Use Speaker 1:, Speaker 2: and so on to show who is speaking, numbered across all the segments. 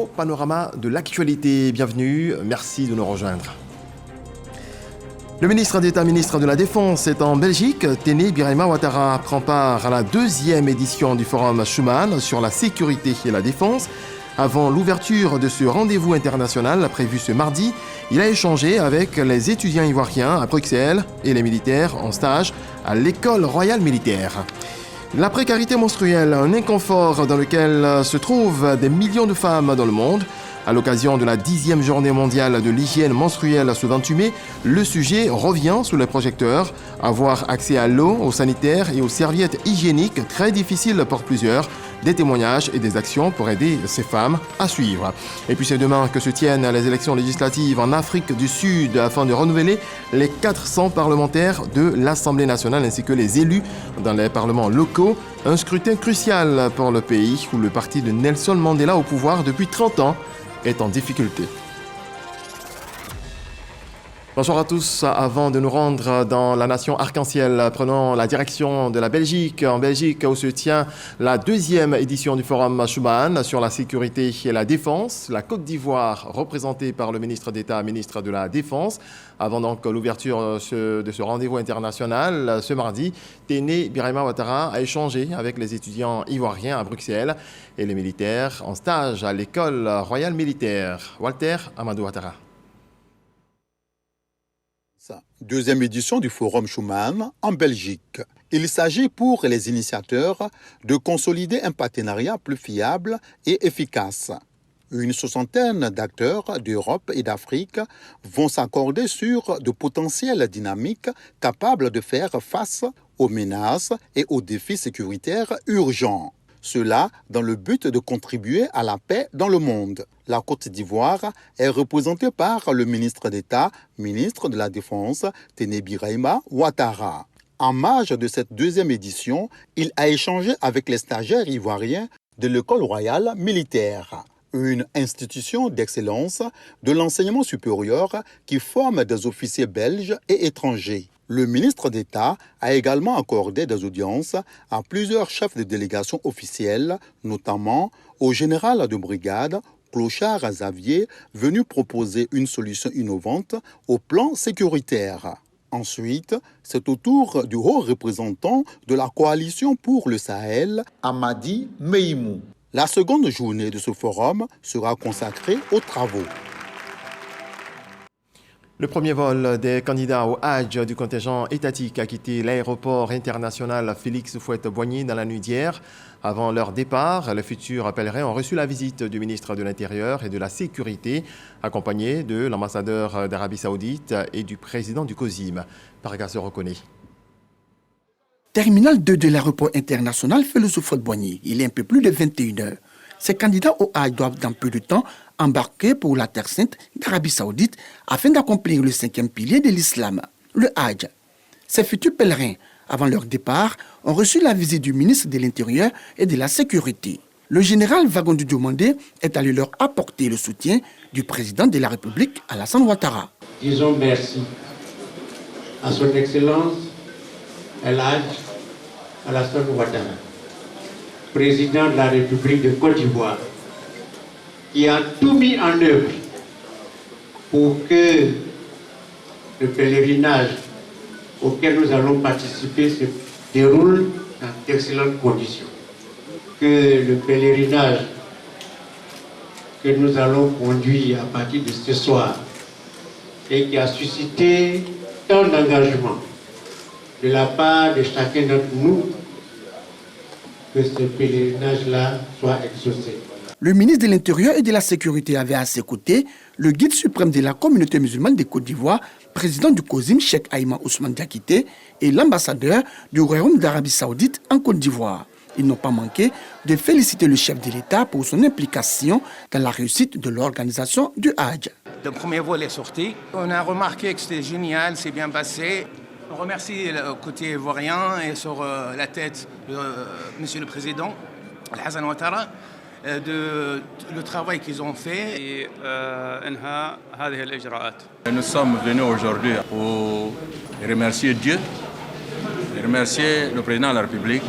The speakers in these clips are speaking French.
Speaker 1: panorama de l'actualité. Bienvenue, merci de nous rejoindre. Le ministre d'État, ministre de la Défense est en Belgique. Téné Birahima Ouattara prend part à la deuxième édition du Forum Schuman sur la sécurité et la défense. Avant l'ouverture de ce rendez-vous international prévu ce mardi, il a échangé avec les étudiants ivoiriens à Bruxelles et les militaires en stage à l'École royale militaire. La précarité menstruelle, un inconfort dans lequel se trouvent des millions de femmes dans le monde. À l'occasion de la 10e journée mondiale de l'hygiène menstruelle ce 28 mai, le sujet revient sous les projecteurs. Avoir accès à l'eau, aux sanitaires et aux serviettes hygiéniques, très difficile pour plusieurs. Des témoignages et des actions pour aider ces femmes à suivre. Et puis c'est demain que se tiennent les élections législatives en Afrique du Sud afin de renouveler les 400 parlementaires de l'Assemblée nationale ainsi que les élus dans les parlements locaux. Un scrutin crucial pour le pays où le parti de Nelson Mandela au pouvoir depuis 30 ans est en difficulté. Bonjour à tous. Avant de nous rendre dans la nation arc-en-ciel, prenons la direction de la Belgique. En Belgique, où se tient la deuxième édition du Forum Schuman sur la sécurité et la défense. La Côte d'Ivoire, représentée par le ministre d'État, ministre de la Défense. Avant donc l'ouverture de ce rendez-vous international, ce mardi, Téné Birahima Ouattara a échangé avec les étudiants ivoiriens à Bruxelles et les militaires en stage à l'École royale militaire. Walter Amadou Ouattara.
Speaker 2: Deuxième édition du Forum Schuman en Belgique. Il s'agit pour les initiateurs de consolider un partenariat plus fiable et efficace. Une soixantaine d'acteurs d'Europe et d'Afrique vont s'accorder sur de potentielles dynamiques capables de faire face aux menaces et aux défis sécuritaires urgents. Cela dans le but de contribuer à la paix dans le monde. La Côte d'Ivoire est représentée par le ministre d'État, ministre de la Défense, Téné Birahima Ouattara. En marge de cette deuxième édition, il a échangé avec les stagiaires ivoiriens de l'École royale militaire, une institution d'excellence de l'enseignement supérieur qui forme des officiers belges et étrangers. Le ministre d'État a également accordé des audiences à plusieurs chefs de délégation officiels, notamment au général de brigade Clochard Xavier, venu proposer une solution innovante au plan sécuritaire. Ensuite, c'est au tour du haut représentant de la coalition pour le Sahel, Amadi Meimou. La seconde journée de ce forum sera consacrée aux travaux.
Speaker 1: Le premier vol des candidats au Hajj du contingent étatique a quitté l'aéroport international Félix Houphouët-Boigny dans la nuit d'hier. Avant leur départ, les futurs pèlerins ont reçu la visite du ministre de l'Intérieur et de la Sécurité, accompagné de l'ambassadeur d'Arabie Saoudite et du président du COSIM. Parga se reconnaît.
Speaker 3: Terminal 2 de l'aéroport international Félix Houphouët-Boigny. Il est un peu plus de 21h. Ces candidats au Hajj doivent dans peu de temps embarquer pour la Terre Sainte d'Arabie Saoudite afin d'accomplir le 5e pilier de l'islam, le Hajj. Ces futurs pèlerins, avant leur départ, ont reçu la visite du ministre de l'Intérieur et de la Sécurité. Le général Wagondu Diomandé est allé leur apporter le soutien du président de la République, Alassane Ouattara.
Speaker 4: Disons merci à son Excellence El Hadj Alassane Ouattara, président de la République de Côte d'Ivoire, qui a tout mis en œuvre pour que le pèlerinage auquel nous allons participer se déroule dans d'excellentes conditions. Que le pèlerinage que nous allons conduire à partir de ce soir et qui a suscité tant d'engagement de la part de chacun d'entre nous, que ce pèlerinage-là soit exaucé.
Speaker 3: Le ministre de l'Intérieur et de la Sécurité avait à ses côtés le guide suprême de la communauté musulmane de Côte d'Ivoire, président du COSIM, Cheikh Aïma Ousmane Diakité, et l'ambassadeur du Royaume d'Arabie Saoudite en Côte d'Ivoire. Ils n'ont pas manqué de féliciter le chef de l'État pour son implication dans la réussite de l'organisation du Hajj.
Speaker 5: Le premier vol est sorti. On a remarqué que c'était génial, c'est bien passé. On remercie le côté ivoirien et sur la tête Monsieur le Président, Alassane Ouattara, de le travail qu'ils ont fait.
Speaker 6: Nous sommes venus aujourd'hui pour remercier Dieu, remercier le président de la République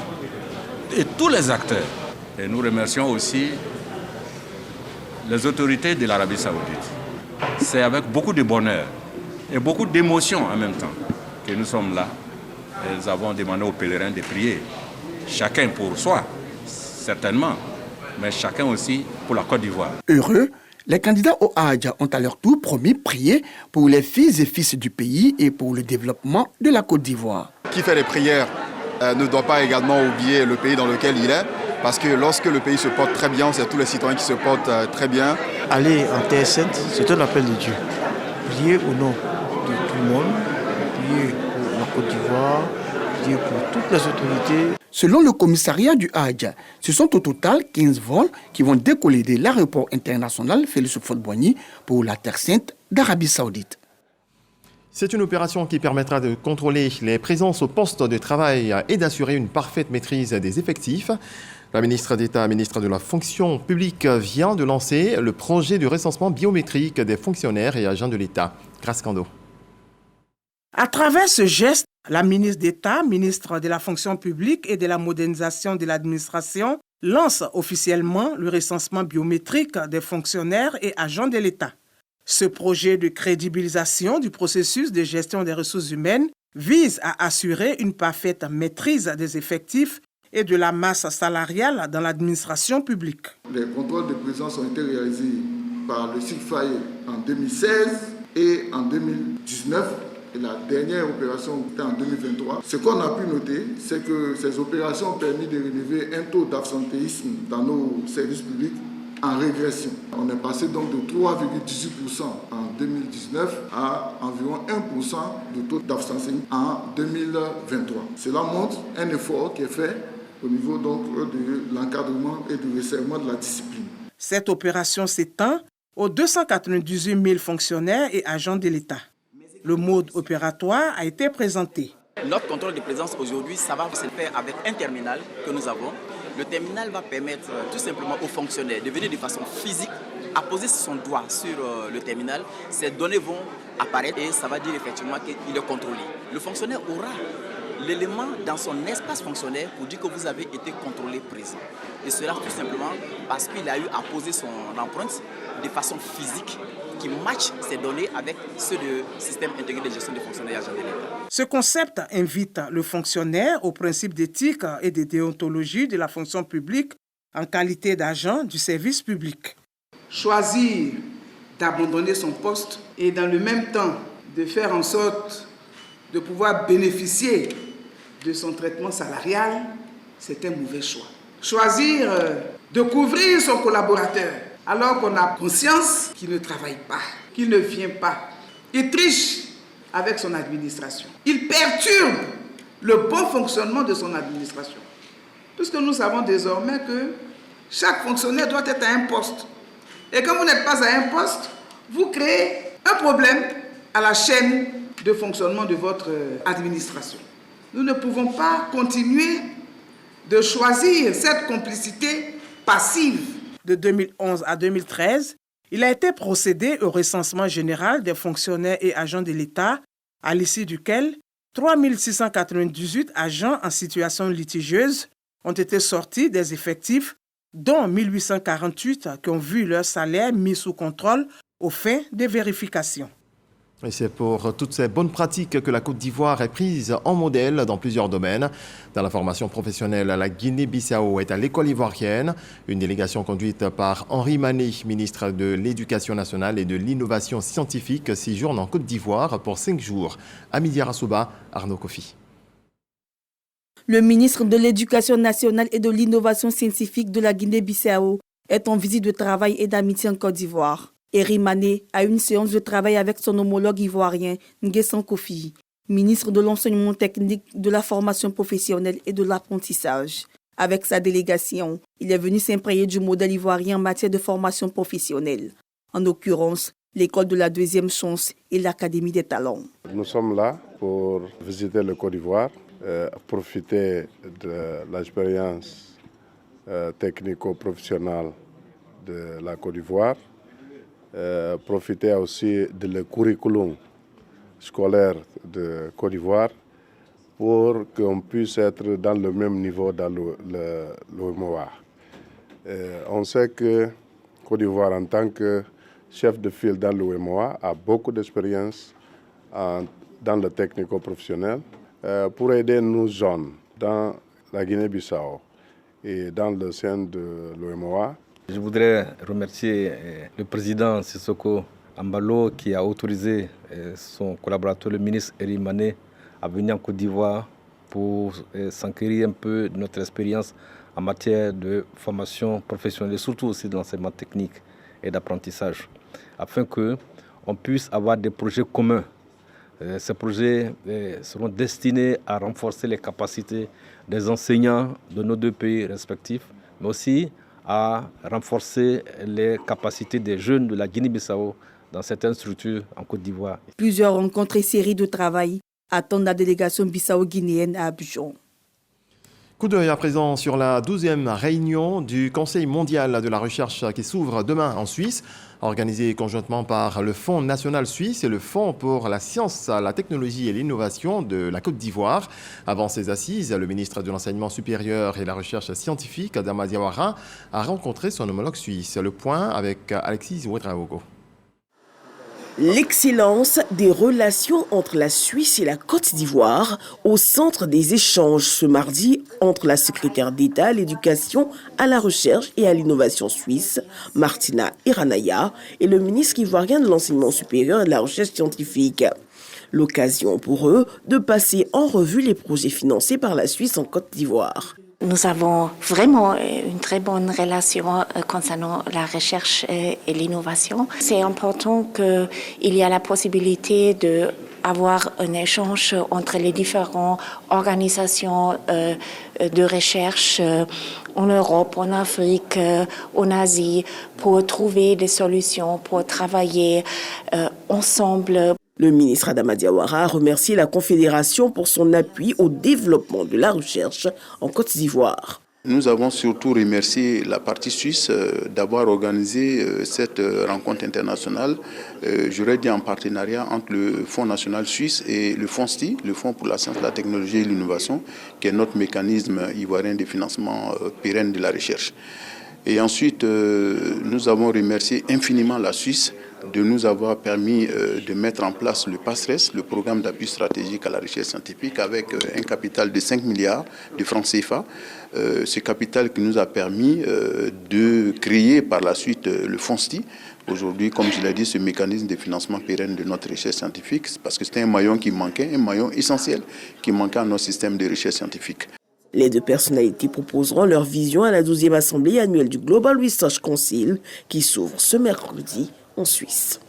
Speaker 6: et tous les acteurs. Et nous remercions aussi les autorités de l'Arabie Saoudite. C'est avec beaucoup de bonheur et beaucoup d'émotion en même temps que nous sommes là. Et nous avons demandé aux pèlerins de prier, chacun pour soi, certainement, mais chacun aussi pour la Côte d'Ivoire.
Speaker 3: Heureux, les candidats au Hajj ont à leur tour promis prier pour les filles et fils du pays et pour le développement de la Côte d'Ivoire.
Speaker 7: Qui fait les prières ne doit pas également oublier le pays dans lequel il est, parce que lorsque le pays se porte très bien, c'est tous les citoyens qui se portent très bien.
Speaker 8: Aller en Terre Sainte, c'est un appel de Dieu. Prier au nom de tout le monde, prier pour la Côte d'Ivoire, prier pour toutes les autorités.
Speaker 3: Selon le commissariat du Hajj, ce sont au total 15 vols qui vont décoller de l'aéroport international Félix Houphouët-Boigny pour la Terre Sainte d'Arabie Saoudite.
Speaker 1: C'est une opération qui permettra de contrôler les présences au poste de travail et d'assurer une parfaite maîtrise des effectifs. La ministre d'État, ministre de la fonction publique, vient de lancer le projet de recensement biométrique des fonctionnaires et agents de l'État. Grace Kando.
Speaker 9: À travers ce geste, la ministre d'État, ministre de la fonction publique et de la modernisation de l'administration, lance officiellement le recensement biométrique des fonctionnaires et agents de l'État. Ce projet de crédibilisation du processus de gestion des ressources humaines vise à assurer une parfaite maîtrise des effectifs et de la masse salariale dans l'administration publique.
Speaker 10: Les contrôles de présence ont été réalisés par le SIGFAE en 2016 et en 2019. Et la dernière opération était en 2023. Ce qu'on a pu noter, c'est que ces opérations ont permis de relever un taux d'absentéisme dans nos services publics en régression. On est passé donc de 3,18% en 2019 à environ 1% de taux d'absentéisme en 2023. Cela montre un effort qui est fait au niveau donc de l'encadrement et du resserrement de la discipline.
Speaker 9: Cette opération s'étend aux 298 000 fonctionnaires et agents de l'État. Le mode opératoire a été présenté.
Speaker 11: Notre contrôle de présence aujourd'hui, ça va se faire avec un terminal que nous avons. Le terminal va permettre tout simplement aux fonctionnaires de venir de façon physique, à poser son doigt sur le terminal. Ces données vont apparaître et ça va dire effectivement qu'il est contrôlé. Le fonctionnaire aura l'élément dans son espace fonctionnaire pour dire que vous avez été contrôlé présent. Et cela tout simplement parce qu'il a eu à poser son empreinte de façon physique qui match ces données avec ceux du système intégré de gestion des fonctionnaires et agents de l'État.
Speaker 9: Ce concept invite le fonctionnaire au principe d'éthique et de déontologie de la fonction publique en qualité d'agent du service public.
Speaker 12: Choisir d'abandonner son poste et dans le même temps de faire en sorte de pouvoir bénéficier de son traitement salarial, c'est un mauvais choix. Choisir de couvrir son collaborateur alors qu'on a conscience qu'il ne travaille pas, qu'il ne vient pas. Il triche avec son administration. Il perturbe le bon fonctionnement de son administration. Puisque nous savons désormais que chaque fonctionnaire doit être à un poste. Et quand vous n'êtes pas à un poste, vous créez un problème à la chaîne de fonctionnement de votre administration. Nous ne pouvons pas continuer de choisir cette complicité passive.
Speaker 9: De 2011 à 2013, il a été procédé au recensement général des fonctionnaires et agents de l'État, à l'issue duquel 3 698 agents en situation litigieuse ont été sortis des effectifs, dont 1848 qui ont vu leur salaire mis sous contrôle aux fins de vérification.
Speaker 1: Et c'est pour toutes ces bonnes pratiques que la Côte d'Ivoire est prise en modèle dans plusieurs domaines. Dans la formation professionnelle, la Guinée-Bissau est à l'école ivoirienne. Une délégation conduite par Henri Mané, ministre de l'Éducation nationale et de l'Innovation scientifique, séjourne en Côte d'Ivoire pour 5 jours. Amidia Rassouba, Arnaud Kofi.
Speaker 13: Le ministre de l'Éducation nationale et de l'Innovation scientifique de la Guinée-Bissau est en visite de travail et d'amitié en Côte d'Ivoire. Henri Mané a une séance de travail avec son homologue ivoirien, Nguessan Kofi, ministre de l'enseignement technique, de la formation professionnelle et de l'apprentissage. Avec sa délégation, il est venu s'imprégner du modèle ivoirien en matière de formation professionnelle. En l'occurrence, l'école de la deuxième chance et l'Académie des talents.
Speaker 14: Nous sommes là pour visiter le Côte d'Ivoire, profiter de l'expérience technico-professionnelle de la Côte d'Ivoire, profiter aussi de le curriculum scolaire de Côte d'Ivoire pour qu'on puisse être dans le même niveau dans le MOA. On sait que Côte d'Ivoire, en tant que chef de file dans l'UEMOA, a beaucoup d'expérience dans le technico-professionnel pour aider nos jeunes dans la Guinée-Bissau et dans le sein de l'UEMOA.
Speaker 15: Je voudrais remercier le président Sissoko Ambalo qui a autorisé son collaborateur, le ministre Eri Mané, à venir en Côte d'Ivoire pour s'enquérir un peu de notre expérience en matière de formation professionnelle, surtout aussi de l'enseignement technique et d'apprentissage, afin qu'on puisse avoir des projets communs. Ces projets seront destinés à renforcer les capacités des enseignants de nos deux pays respectifs, mais aussi à renforcer les capacités des jeunes de la Guinée-Bissau dans certaines structures en Côte d'Ivoire.
Speaker 13: Plusieurs rencontres et séries de travail attendent la délégation bissau-guinéenne à Abidjan.
Speaker 1: Coup d'œil à présent sur la 12e réunion du Conseil mondial de la recherche qui s'ouvre demain en Suisse, organisée conjointement par le Fonds national suisse et le Fonds pour la science, la technologie et l'innovation de la Côte d'Ivoire. Avant ces assises, le ministre de l'Enseignement supérieur et la recherche scientifique, Adama Diawara, a rencontré son homologue suisse. Le point avec Alexis Ouedraogo.
Speaker 16: L'excellence des relations entre la Suisse et la Côte d'Ivoire au centre des échanges ce mardi entre la secrétaire d'État à l'éducation, à la recherche et à l'innovation suisse, Martina Iranaya, et le ministre ivoirien de l'enseignement supérieur et de la recherche scientifique. L'occasion pour eux de passer en revue les projets financés par la Suisse en Côte d'Ivoire.
Speaker 17: Nous avons vraiment une très bonne relation concernant la recherche et l'innovation. C'est important qu'il y ait la possibilité d'avoir un échange entre les différentes organisations de recherche en Europe, en Afrique, en Asie, pour trouver des solutions, pour travailler ensemble.
Speaker 16: Le ministre Adama Diawara a remercié la Confédération pour son appui au développement de la recherche en Côte d'Ivoire.
Speaker 18: Nous avons surtout remercié la partie suisse d'avoir organisé cette rencontre internationale, j'aurais dit en partenariat entre le Fonds national suisse et le FONSTI, le Fonds pour la science, la technologie et l'innovation, qui est notre mécanisme ivoirien de financement pérenne de la recherche. Et ensuite, nous avons remercié infiniment la Suisse de nous avoir permis de mettre en place le PASRES, le programme d'appui stratégique à la recherche scientifique, avec un capital de 5 milliards de francs CFA. Ce capital qui nous a permis de créer par la suite le FONSTI. Aujourd'hui, comme je l'ai dit, ce mécanisme de financement pérenne de notre recherche scientifique, parce que c'était un maillon qui manquait, un maillon essentiel qui manquait à notre système de recherche scientifique.
Speaker 16: Les deux personnalités proposeront leur vision à la 12e assemblée annuelle du Global Research Council qui s'ouvre ce mercredi en Suisse.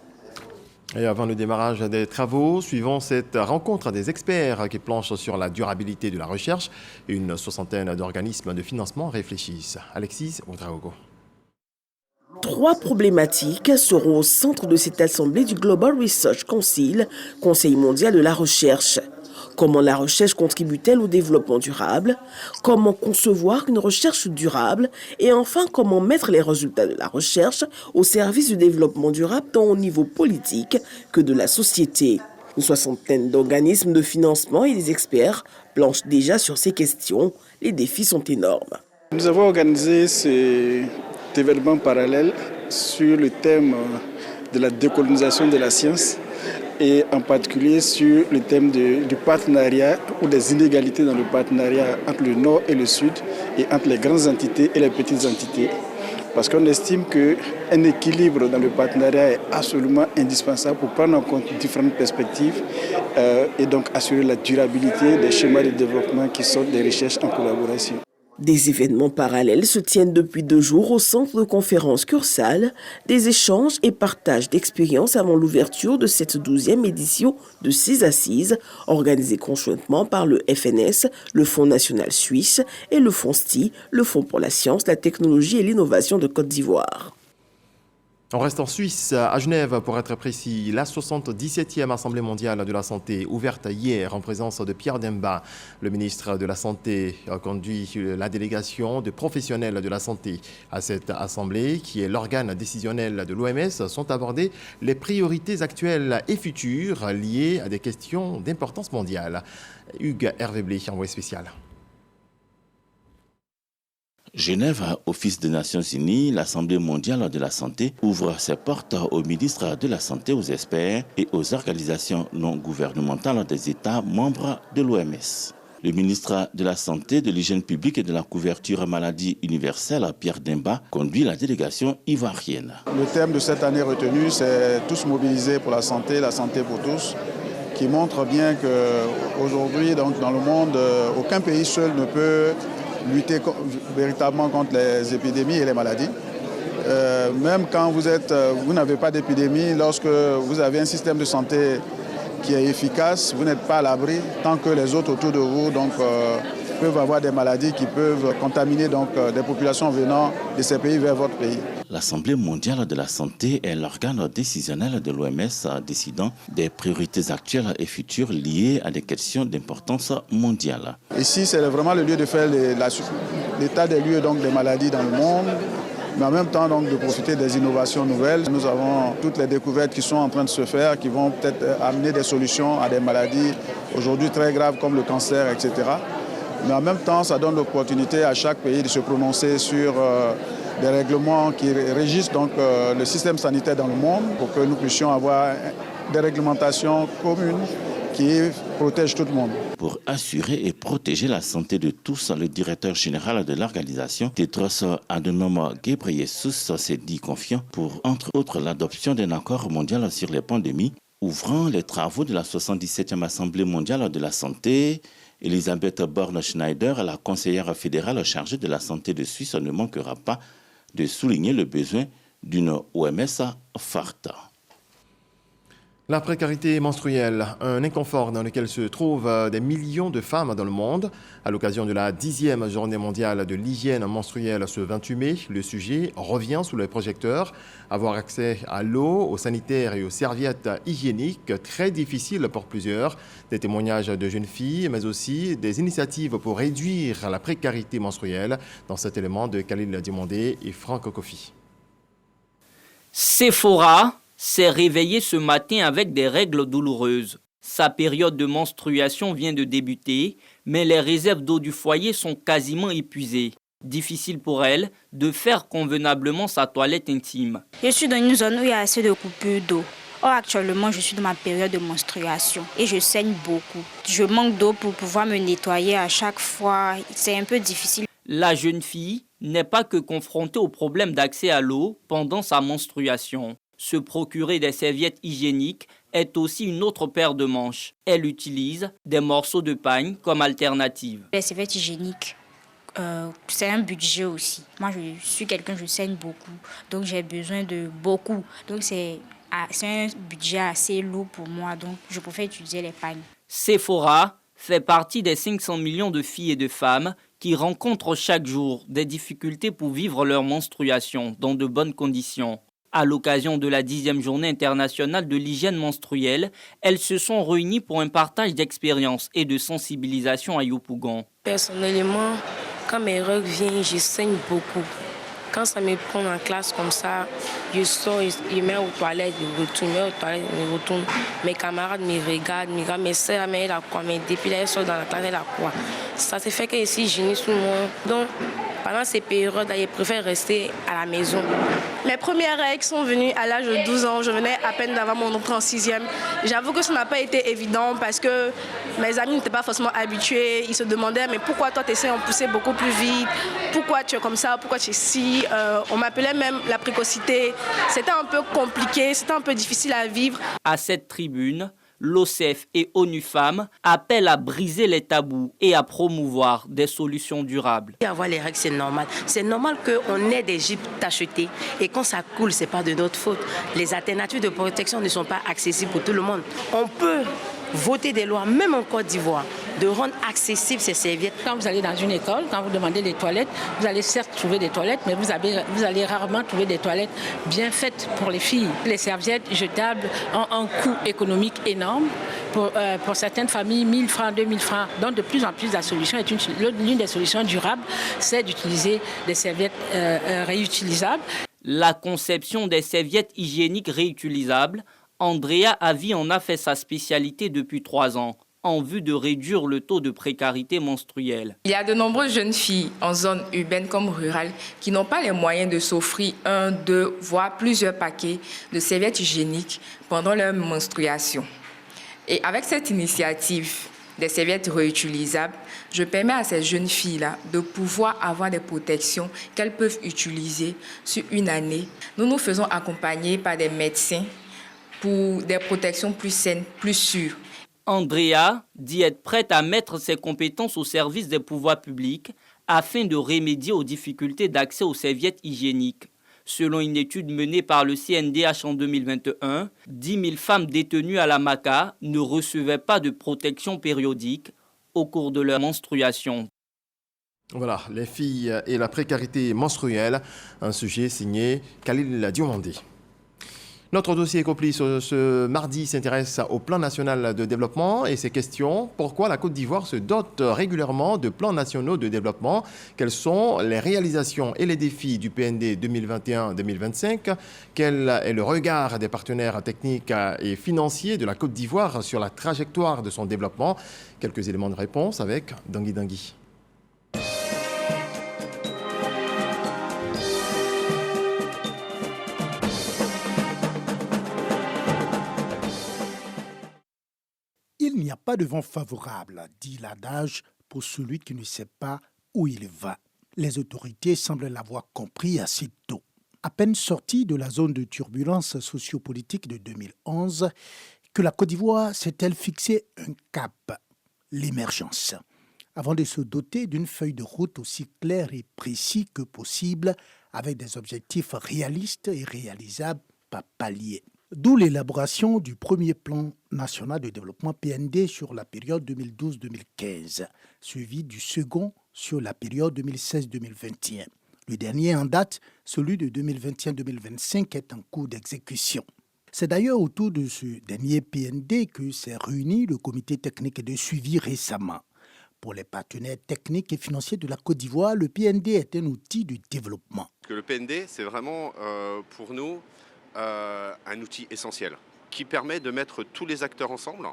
Speaker 1: Et avant le démarrage des travaux, suivons cette rencontre des experts qui planchent sur la durabilité de la recherche. Une soixantaine d'organismes de financement réfléchissent. Alexis Ouedraogo.
Speaker 16: 3 problématiques seront au centre de cette assemblée du Global Research Council, Conseil mondial de la recherche. Comment la recherche contribue-t-elle au développement durable? Comment concevoir une recherche durable? Et enfin, comment mettre les résultats de la recherche au service du développement durable tant au niveau politique que de la société? Une soixantaine d'organismes de financement et des experts planchent déjà sur ces questions. Les défis sont énormes.
Speaker 19: Nous avons organisé cet événement parallèle sur le thème de la décolonisation de la science, et en particulier sur le thème du partenariat ou des inégalités dans le partenariat entre le Nord et le Sud et entre les grandes entités et les petites entités. Parce qu'on estime qu'un équilibre dans le partenariat est absolument indispensable pour prendre en compte différentes perspectives et donc assurer la durabilité des schémas de développement qui sortent des recherches en collaboration.
Speaker 16: Des événements parallèles se tiennent depuis 2 jours au centre de conférence Cursal, des échanges et partages d'expériences avant l'ouverture de cette 12e édition de ces assises, organisées conjointement par le FNS, le Fonds national suisse et le FONSTI, le Fonds pour la science, la technologie et l'innovation de Côte d'Ivoire.
Speaker 1: On reste en Suisse, à Genève pour être précis. La 77e Assemblée mondiale de la santé, ouverte hier en présence de Pierre Demba, le ministre de la Santé, a conduit la délégation de professionnels de la santé à cette assemblée, qui est l'organe décisionnel de l'OMS. Sont abordées les priorités actuelles et futures liées à des questions d'importance mondiale. Hugues Hervé Blé, envoyé spécial.
Speaker 20: Genève, Office des Nations Unies, l'Assemblée mondiale de la santé ouvre ses portes aux ministres de la Santé, aux experts et aux organisations non gouvernementales des États membres de l'OMS. Le ministre de la Santé, de l'Hygiène publique et de la couverture maladie universelle, Pierre Demba, conduit la délégation ivoirienne.
Speaker 21: Le thème de cette année retenu, c'est tous mobilisés pour la santé pour tous, qui montre bien qu'aujourd'hui, dans le monde, aucun pays seul ne peut lutter véritablement contre les épidémies et les maladies. Même quand vous n'avez pas d'épidémie, lorsque vous avez un système de santé qui est efficace, vous n'êtes pas à l'abri tant que les autres autour de vous peuvent avoir des maladies qui peuvent contaminer des populations venant de ces pays vers votre pays.
Speaker 20: L'Assemblée mondiale de la santé est l'organe décisionnel de l'OMS décidant des priorités actuelles et futures liées à des questions d'importance mondiale.
Speaker 21: Ici, c'est vraiment le lieu de faire l'état des lieux des maladies dans le monde, mais en même temps de profiter des innovations nouvelles. Nous avons toutes les découvertes qui sont en train de se faire, qui vont peut-être amener des solutions à des maladies aujourd'hui très graves comme le cancer, etc. Mais en même temps, ça donne l'opportunité à chaque pays de se prononcer sur des règlements qui régissent le système sanitaire dans le monde pour que nous puissions avoir des réglementations communes qui protègent tout le monde.
Speaker 20: Pour assurer et protéger la santé de tous, le directeur général de l'organisation, Tedros Adhanom Ghebreyesus, s'est dit confiant pour, entre autres, l'adoption d'un accord mondial sur les pandémies, ouvrant les travaux de la 77e Assemblée mondiale de la santé. Elisabeth Born-Schneider, la conseillère fédérale chargée de la santé de Suisse, ne manquera pas de souligner le besoin d'une OMS forte.
Speaker 1: La précarité menstruelle, un inconfort dans lequel se trouvent des millions de femmes dans le monde. À l'occasion de la 10e journée mondiale de l'hygiène menstruelle ce 28 mai, le sujet revient sous les projecteurs. Avoir accès à l'eau, aux sanitaires et aux serviettes hygiéniques, très difficile pour plusieurs. Des témoignages de jeunes filles, mais aussi des initiatives pour réduire la précarité menstruelle. Dans cet élément de Khalil Dimondé et Franck Kofi.
Speaker 22: Sephora s'est réveillée ce matin avec des règles douloureuses. Sa période de menstruation vient de débuter, mais les réserves d'eau du foyer sont quasiment épuisées. Difficile pour elle de faire convenablement sa toilette intime.
Speaker 23: Je suis dans une zone où il y a assez de coupures d'eau. Or, actuellement, je suis dans ma période de menstruation et je saigne beaucoup. Je manque d'eau pour pouvoir me nettoyer à chaque fois. C'est un peu difficile.
Speaker 22: La jeune fille n'est pas que confrontée au problème d'accès à l'eau pendant sa menstruation. Se procurer des serviettes hygiéniques est aussi une autre paire de manches. Elle utilise des morceaux de pagne comme alternative.
Speaker 23: Les serviettes hygiéniques, c'est un budget aussi. Moi, je suis quelqu'un, je saigne beaucoup, donc j'ai besoin de beaucoup. Donc c'est un budget assez lourd pour moi, donc je préfère utiliser les pagnes.
Speaker 22: Sephora fait partie des 500 millions de filles et de femmes qui rencontrent chaque jour des difficultés pour vivre leur menstruation dans de bonnes conditions. À l'occasion de la 10e journée internationale de l'hygiène menstruelle, elles se sont réunies pour un partage d'expériences et de sensibilisation à Yopougon.
Speaker 24: Personnellement, quand mes règles viennent, je saigne beaucoup. Quand ça me prend en classe comme ça, je sors, je mets aux toilettes, je retourne, Mes camarades me regardent, mes sœurs, mais depuis là, elles sortent dans la classe, elles la croient. Ça se fait que ici, je n'ai tout le monde. Donc, pendant ces périodes, je préfère rester à la maison.
Speaker 25: Mes premières règles sont venues à l'âge de 12 ans. Je venais à peine d'avoir mon entrée en 6e. J'avoue que ça n'a pas été évident parce que mes amis n'étaient pas forcément habitués. Ils se demandaient mais pourquoi toi tu essaies de pousser beaucoup plus vite? Pourquoi tu es comme ça? Pourquoi tu es si? On m'appelait même la précocité. C'était un peu compliqué, c'était un peu difficile à vivre.
Speaker 22: À cette tribune, l'OCF et ONU Femmes appellent à briser les tabous et à promouvoir des solutions durables.
Speaker 26: Avoir les règles, c'est normal. C'est normal qu'on ait des jupes tachetées et quand ça coule, ce n'est pas de notre faute. Les alternatives de protection ne sont pas accessibles pour tout le monde. On peut voter des lois, même en Côte d'Ivoire, de rendre accessibles ces serviettes.
Speaker 27: Quand vous allez dans une école, quand vous demandez des toilettes, vous allez certes trouver des toilettes, mais vous allez rarement trouver des toilettes bien faites pour les filles. Les serviettes jetables ont un coût économique énorme. Pour certaines familles, 1 000 francs, 2 000 francs. Donc de plus en plus, la solution est l'une des solutions durables, c'est d'utiliser des serviettes réutilisables.
Speaker 22: La conception des serviettes hygiéniques réutilisables, Andrea Avi en a fait sa spécialité depuis 3 ans. en vue de réduire le taux de précarité menstruelle.
Speaker 2: Il y a de nombreuses jeunes filles en zone urbaine comme rurale qui n'ont pas les moyens de s'offrir 1, 2, voire plusieurs paquets de serviettes hygiéniques pendant leur menstruation. Et avec cette initiative des serviettes réutilisables, je permets à ces jeunes filles-là de pouvoir avoir des protections qu'elles peuvent utiliser sur une année. Nous nous faisons accompagner par des médecins pour des protections plus saines, plus sûres.
Speaker 22: Andrea dit être prête à mettre ses compétences au service des pouvoirs publics afin de remédier aux difficultés d'accès aux serviettes hygiéniques. Selon une étude menée par le CNDH en 2021, 10 000 femmes détenues à la MACA ne recevaient pas de protection périodique au cours de leur menstruation.
Speaker 1: Voilà, les filles et la précarité menstruelle, un sujet signé Khalil Diomandé. Notre dossier complice ce mardi s'intéresse au plan national de développement et ses questions. Pourquoi la Côte d'Ivoire se dote régulièrement de plans nationaux de développement? Quelles sont les réalisations et les défis du PND 2021-2025? Quel est le regard des partenaires techniques et financiers de la Côte d'Ivoire sur la trajectoire de son développement? Quelques éléments de réponse avec Dangui Dangui.
Speaker 3: Il n'y a pas de vent favorable, dit l'adage, pour celui qui ne sait pas où il va. Les autorités semblent l'avoir compris assez tôt. À peine sortie de la zone de turbulence sociopolitique de 2011, que la Côte d'Ivoire s'est-elle fixé un cap, l'émergence, avant de se doter d'une feuille de route aussi claire et précise que possible, avec des objectifs réalistes et réalisables par palier. D'où l'élaboration du premier plan national de développement PND sur la période 2012-2015, suivi du second sur la période 2016-2021. Le dernier en date, celui de 2021-2025, est en cours d'exécution. C'est d'ailleurs autour de ce dernier PND que s'est réuni le comité technique de suivi récemment. Pour les partenaires techniques et financiers de la Côte d'Ivoire, le PND est un outil de développement.
Speaker 4: Le PND, c'est vraiment pour nous un outil essentiel qui permet de mettre tous les acteurs ensemble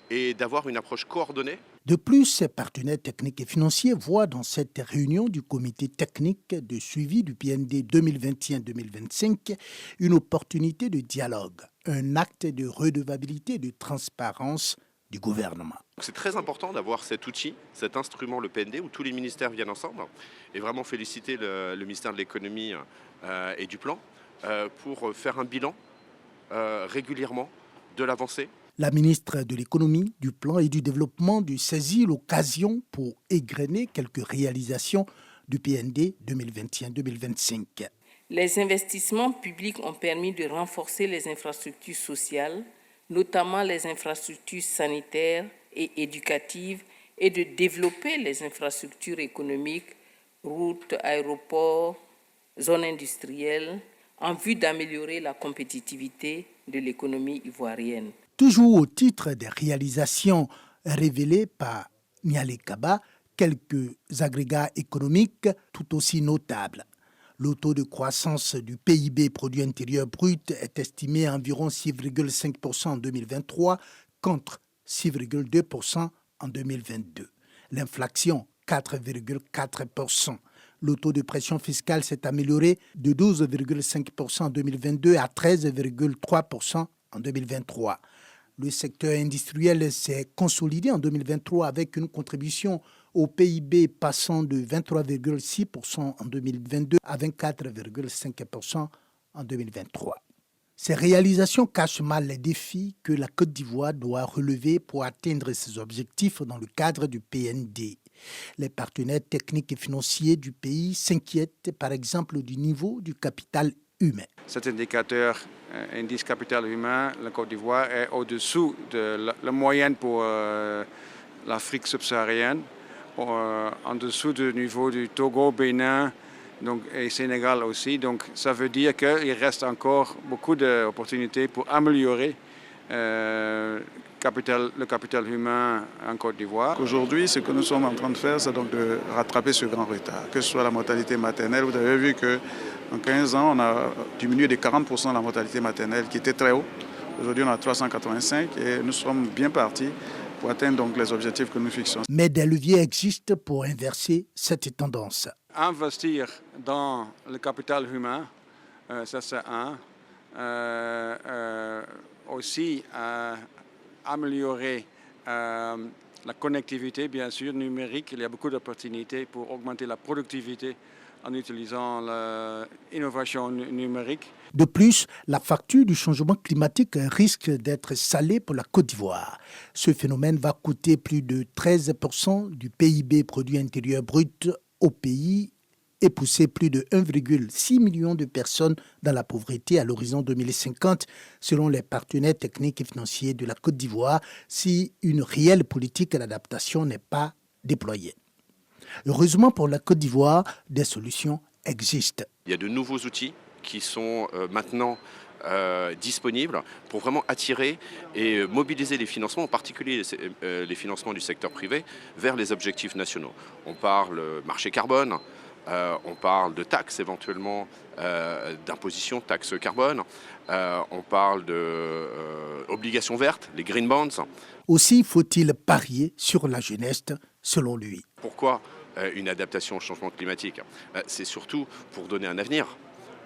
Speaker 4: et d'avoir une approche coordonnée.
Speaker 3: De plus, ces partenaires techniques et financiers voient dans cette réunion du comité technique de suivi du PND 2021-2025 une opportunité de dialogue, un acte de redevabilité et de transparence du gouvernement.
Speaker 4: C'est très important d'avoir cet outil, cet instrument, le PND, où tous les ministères viennent ensemble et vraiment féliciter le ministère de l'économie et du plan pour faire un bilan régulièrement de l'avancée.
Speaker 3: La ministre de l'économie, du plan et du développement saisit l'occasion pour égrener quelques réalisations du PND 2021-2025.
Speaker 5: Les investissements publics ont permis de renforcer les infrastructures sociales, notamment les infrastructures sanitaires et éducatives, et de développer les infrastructures économiques, routes, aéroports, zones industrielles, en vue d'améliorer la compétitivité de l'économie ivoirienne.
Speaker 3: Toujours au titre des réalisations révélées par Nialé Kaba, quelques agrégats économiques tout aussi notables. Le taux de croissance du PIB, produit intérieur brut, est estimé à environ 6,5% en 2023 contre 6,2% en 2022. L'inflation, 4,4%. Le taux de pression fiscale s'est amélioré de 12,5% en 2022 à 13,3% en 2023. Le secteur industriel s'est consolidé en 2023 avec une contribution au PIB passant de 23,6% en 2022 à 24,5% en 2023. Ces réalisations cachent mal les défis que la Côte d'Ivoire doit relever pour atteindre ses objectifs dans le cadre du PND. Les partenaires techniques et financiers du pays s'inquiètent par exemple du niveau du capital humain.
Speaker 6: Cet indicateur, indice capital humain, la Côte d'Ivoire est au-dessous de la moyenne pour l'Afrique subsaharienne, en dessous du niveau du Togo, Bénin et Sénégal aussi. Donc ça veut dire qu'il reste encore beaucoup d'opportunités pour améliorer le capital humain en Côte d'Ivoire.
Speaker 21: Aujourd'hui, ce que nous sommes en train de faire, c'est donc de rattraper ce grand retard, que ce soit la mortalité maternelle. Vous avez vu qu'en 15 ans, on a diminué de 40% la mortalité maternelle, qui était très haut. Aujourd'hui, on a 385 et nous sommes bien partis
Speaker 6: pour atteindre donc les objectifs que nous fixons.
Speaker 3: Mais des leviers existent pour inverser cette tendance.
Speaker 6: Investir dans le capital humain, ça c'est un. Aussi améliorer la connectivité, bien sûr, numérique. Il y a beaucoup d'opportunités pour augmenter la productivité en utilisant l'innovation numérique.
Speaker 3: De plus, la facture du changement climatique risque d'être salée pour la Côte d'Ivoire. Ce phénomène va coûter plus de 13% du PIB produit intérieur brut au pays et pousser plus de 1,6 million de personnes dans la pauvreté à l'horizon 2050, selon les partenaires techniques et financiers de la Côte d'Ivoire, si une réelle politique d'adaptation n'est pas déployée. Heureusement pour la Côte d'Ivoire, des solutions existent.
Speaker 4: Il y a de nouveaux outils qui sont maintenant disponibles pour vraiment attirer et mobiliser les financements, en particulier les financements du secteur privé, vers les objectifs nationaux. On parle marché carbone, on parle de taxes éventuellement, d'imposition, taxes carbone, on parle d'obligations vertes, les green bonds.
Speaker 3: Aussi faut-il parier sur la jeunesse, selon lui.
Speaker 4: Pourquoi une adaptation au changement climatique? C'est surtout pour donner un avenir,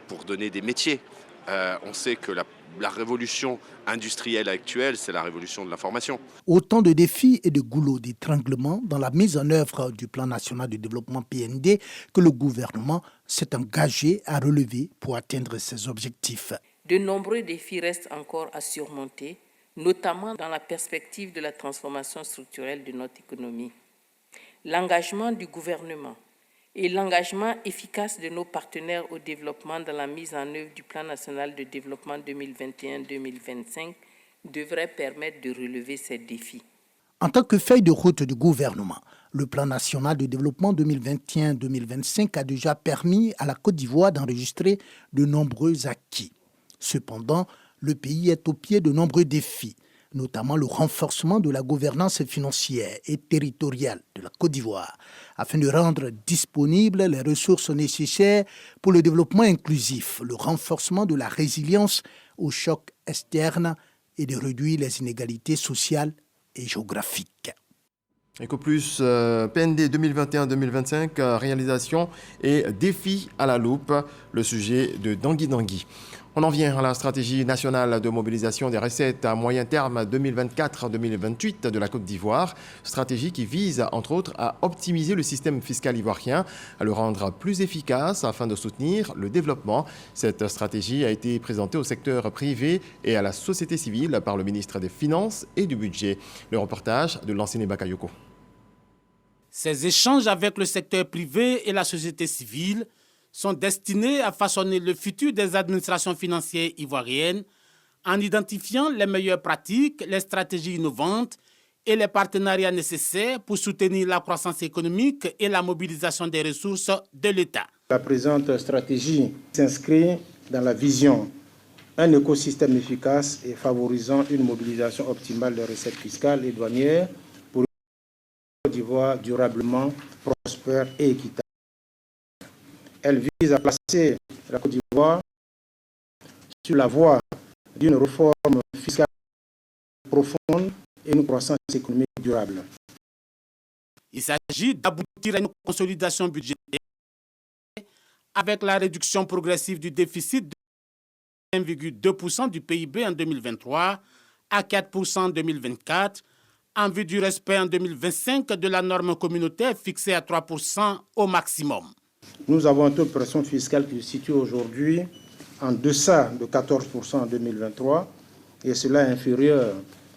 Speaker 4: pour donner des métiers. On sait que la révolution industrielle actuelle, c'est la révolution de l'information.
Speaker 3: Autant de défis et de goulots d'étranglement dans la mise en œuvre du plan national de développement PND que le gouvernement s'est engagé à relever pour atteindre ses objectifs.
Speaker 5: De nombreux défis restent encore à surmonter, notamment dans la perspective de la transformation structurelle de notre économie. L'engagement du gouvernement et l'engagement efficace de nos partenaires au développement dans la mise en œuvre du plan national de développement 2021-2025 devraient permettre de relever ces défis.
Speaker 3: En tant que feuille de route du gouvernement, le plan national de développement 2021-2025 a déjà permis à la Côte d'Ivoire d'enregistrer de nombreux acquis. Cependant, le pays est au pied de nombreux défis, notamment le renforcement de la gouvernance financière et territoriale de la Côte d'Ivoire, afin de rendre disponibles les ressources nécessaires pour le développement inclusif, le renforcement de la résilience aux chocs externes et de réduire les inégalités sociales et géographiques.
Speaker 1: EcoPlus, PND 2021-2025, réalisation et défi à la loupe, le sujet de Dangui Dangui. On en vient à la stratégie nationale de mobilisation des recettes à moyen terme 2024-2028 de la Côte d'Ivoire. Stratégie qui vise, entre autres, à optimiser le système fiscal ivoirien, à le rendre plus efficace afin de soutenir le développement. Cette stratégie a été présentée au secteur privé et à la société civile par le ministre des Finances et du Budget. Le reportage de Lansine Bakayoko.
Speaker 7: Ces échanges avec le secteur privé et la société civile sont destinés à façonner le futur des administrations financières ivoiriennes en identifiant les meilleures pratiques, les stratégies innovantes et les partenariats nécessaires pour soutenir la croissance économique et la mobilisation des ressources de l'État.
Speaker 8: La présente stratégie s'inscrit dans la vision d'un écosystème efficace et favorisant une mobilisation optimale des recettes fiscales et douanières pour une Côte d'Ivoire durablement prospère et équitable. Elle vise à placer la Côte d'Ivoire sur la voie d'une réforme fiscale profonde et une croissance économique durable.
Speaker 7: Il s'agit d'aboutir à une consolidation budgétaire avec la réduction progressive du déficit de 1,2% du PIB en 2023 à 4% en 2024, en vue du respect en 2025 de la norme communautaire fixée à 3% au maximum.
Speaker 8: Nous avons un taux de pression fiscale qui se situe aujourd'hui en deçà de 14% en 2023 et cela est inférieur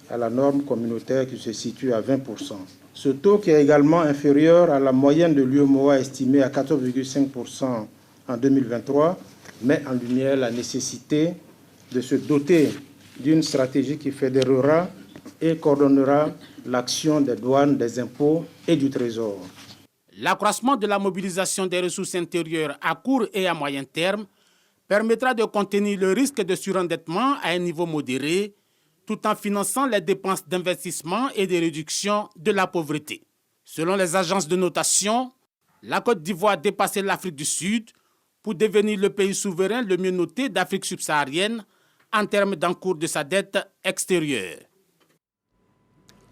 Speaker 8: à la norme communautaire qui se situe à 20%. Ce taux qui est également inférieur à la moyenne de l'UEMOA estimée à 14,5% en 2023 met en lumière la nécessité de se doter d'une stratégie qui fédérera et coordonnera l'action des douanes, des impôts et du Trésor.
Speaker 7: L'accroissement de la mobilisation des ressources intérieures à court et à moyen terme permettra de contenir le risque de surendettement à un niveau modéré, tout en finançant les dépenses d'investissement et de réduction de la pauvreté. Selon les agences de notation, la Côte d'Ivoire a dépassé l'Afrique du Sud pour devenir le pays souverain le mieux noté d'Afrique subsaharienne en termes d'encours de sa dette extérieure.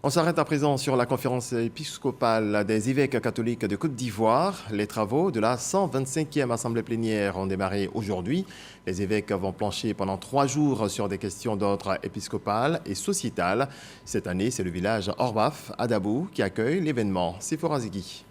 Speaker 1: On s'arrête à présent sur la conférence épiscopale des évêques catholiques de Côte d'Ivoire. Les travaux de la 125e assemblée plénière ont démarré aujourd'hui. Les évêques vont plancher pendant 3 jours sur des questions d'ordre épiscopal et sociétal. Cette année, c'est le village Orbaf à Dabou qui accueille l'événement. Sephora Zigui.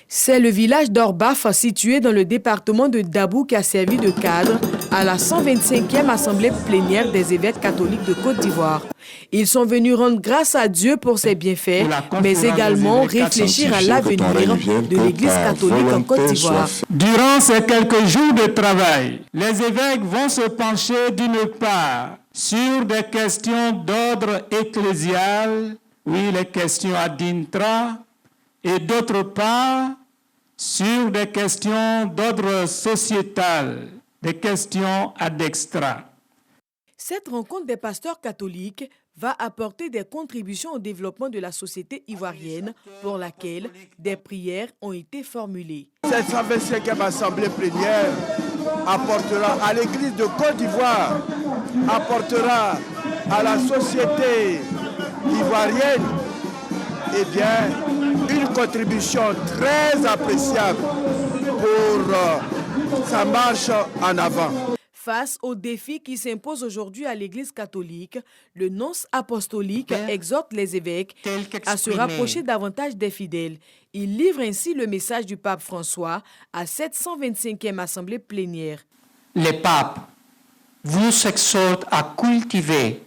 Speaker 9: C'est le village d'Orbaf situé dans le département de Dabou qui a servi de cadre à la 125e assemblée plénière des évêques catholiques de Côte d'Ivoire. Ils sont venus rendre grâce à Dieu pour ses bienfaits, mais également réfléchir à l'avenir de l'Église catholique en Côte d'Ivoire.
Speaker 10: Durant ces quelques jours de travail, les évêques vont se pencher d'une part sur des questions d'ordre ecclésial, oui, les questions ad intra, et d'autre part, sur des questions d'ordre sociétal, des questions ad extra.
Speaker 9: Cette rencontre des pasteurs catholiques va apporter des contributions au développement de la société ivoirienne pour laquelle des prières ont été formulées.
Speaker 11: Cette 125e assemblée plénière apportera à l'Église de Côte d'Ivoire, apportera à la société ivoirienne une contribution très appréciable pour sa marche en avant.
Speaker 9: Face aux défis qui s'imposent aujourd'hui à l'Église catholique, le nonce apostolique exhorte les évêques à se rapprocher davantage des fidèles. Il livre ainsi le message du pape François à cette 125e assemblée plénière.
Speaker 10: Le pape vous exhorte à cultiver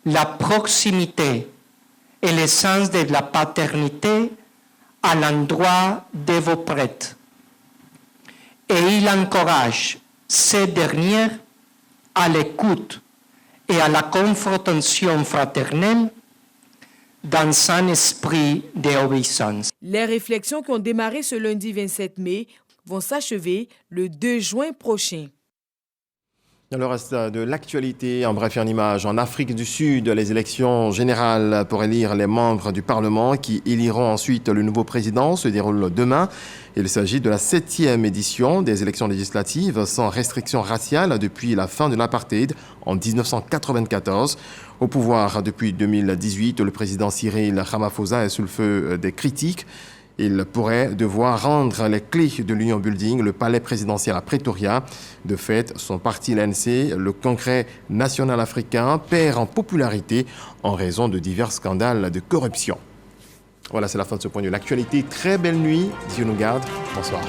Speaker 10: la proximité et le sens de la paternité à l'endroit de vos prêtres. Et il encourage ces dernières à l'écoute et à la confrontation fraternelle dans un esprit d'obéissance.
Speaker 9: Les réflexions qui ont démarré ce lundi 27 mai vont s'achever le 2 juin prochain.
Speaker 1: Dans le reste de l'actualité, en bref et en image, en Afrique du Sud, les élections générales pour élire les membres du Parlement qui éliront ensuite le nouveau président se déroulent demain. Il s'agit de la 7e édition des élections législatives sans restriction raciale depuis la fin de l'apartheid en 1994. Au pouvoir depuis 2018, le président Cyril Ramaphosa est sous le feu des critiques. Il pourrait devoir rendre les clés de l'Union Building, le palais présidentiel à Pretoria. De fait, son parti, l'ANC, le Congrès national africain, perd en popularité en raison de divers scandales de corruption. Voilà, c'est la fin de ce point de vue. L'actualité, très belle nuit. Dieu nous garde. Bonsoir.